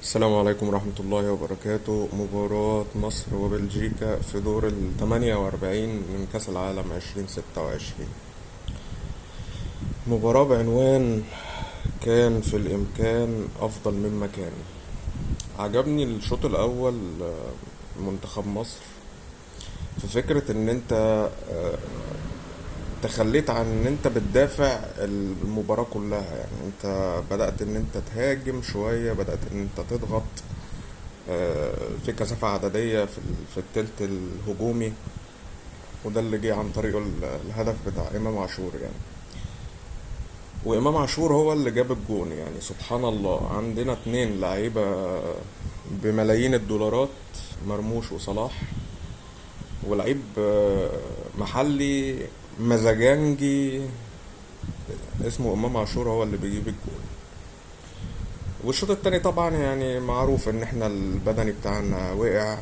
السلام عليكم ورحمة الله وبركاته. مباراة مصر وبلجيكا في دور ال48 من كأس العالم 2026. مباراة بعنوان كان في الإمكان أفضل مما كان. عجبني الشوط الأول، منتخب مصر في فكرة إن أنت تخليت عن إن أنت بتدافع المباراة كلها. يعني أنت بدأت إن أنت تهاجم شوية، بدأت إن أنت تضغط في كثافة عددية في التلت الهجومي، وده اللي جه عن طريقه الهدف بتاع إمام عاشور يعني. وإمام عاشور هو اللي جاب الجون. يعني سبحان الله، عندنا اتنين لعيبة بملايين الدولارات، مرموش وصلاح، ولعيب محلي مزاجنجي اسمه إمام عاشور هو اللي بيجيب الجون. والشوط التاني طبعا يعني معروف ان احنا البدني بتاعنا وقع،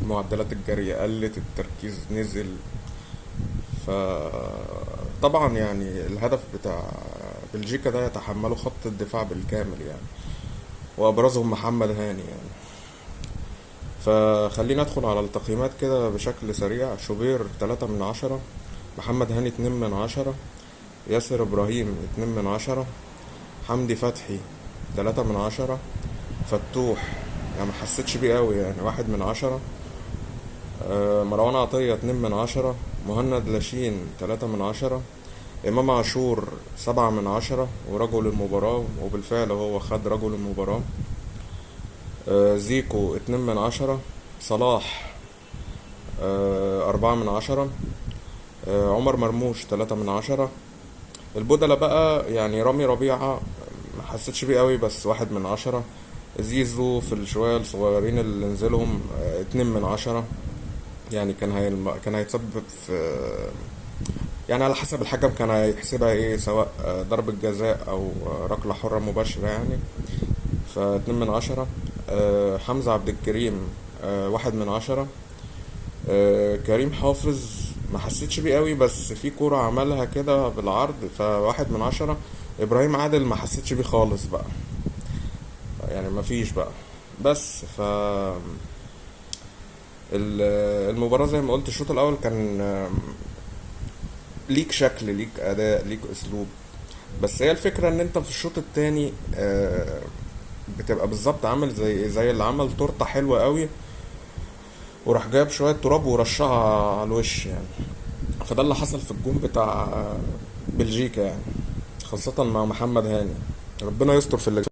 معدلات الجري قلت، التركيز نزل. فطبعا يعني الهدف بتاع بلجيكا ده يتحمله خط الدفاع بالكامل يعني، وابرزهم محمد هاني يعني. فخلينا ندخل على التقييمات كده بشكل سريع. شوبير 3/10، محمد هاني 2/10، ياسر ابراهيم 2/10، حمدي فتحي 3/10، فتوح يعني ما حسيتش بيه قوي يعني 1/10، مروان عطية 2/10، مهند لاشين 3/10، إمام عاشور 7/10 ورجل المباراة، وبالفعل هو خد رجل المباراة. زيكو 2/10، صلاح 4/10، عمر مرموش 3/10. البودلة بقى يعني رامي ربيعة ما حسيتش بيه قوي بس 1/10. زيزو في الشوية الصغيرين اللي نزلهم 2/10. يعني كان هيتسبب في، يعني على حسب الحكم كان هيحسبها ايه، سواء ضربة جزاء او ركلة حرة مباشرة يعني. ف2/10. حمزة عبد الكريم 1/10. كريم حافظ ما حسيتش بيه قوي بس في كورة عملها كده بالعرض ف1/10. ابراهيم عادل ما حسيتش بيه خالص بقى، يعني ما فيش بقى. بس المباراة زي ما قلت، الشوط الأول كان ليك شكل، ليك أداء، ليك أسلوب. بس هي الفكرة إن أنت في الشوط التاني بتبقى بالظبط عامل زي اللي عمل تورتة حلوة قوي وراح جايب شوية تراب ورشها على الوش يعني. فده اللي حصل في الجون بتاع بلجيكا يعني، خاصة مع محمد هاني. ربنا يستر في اللي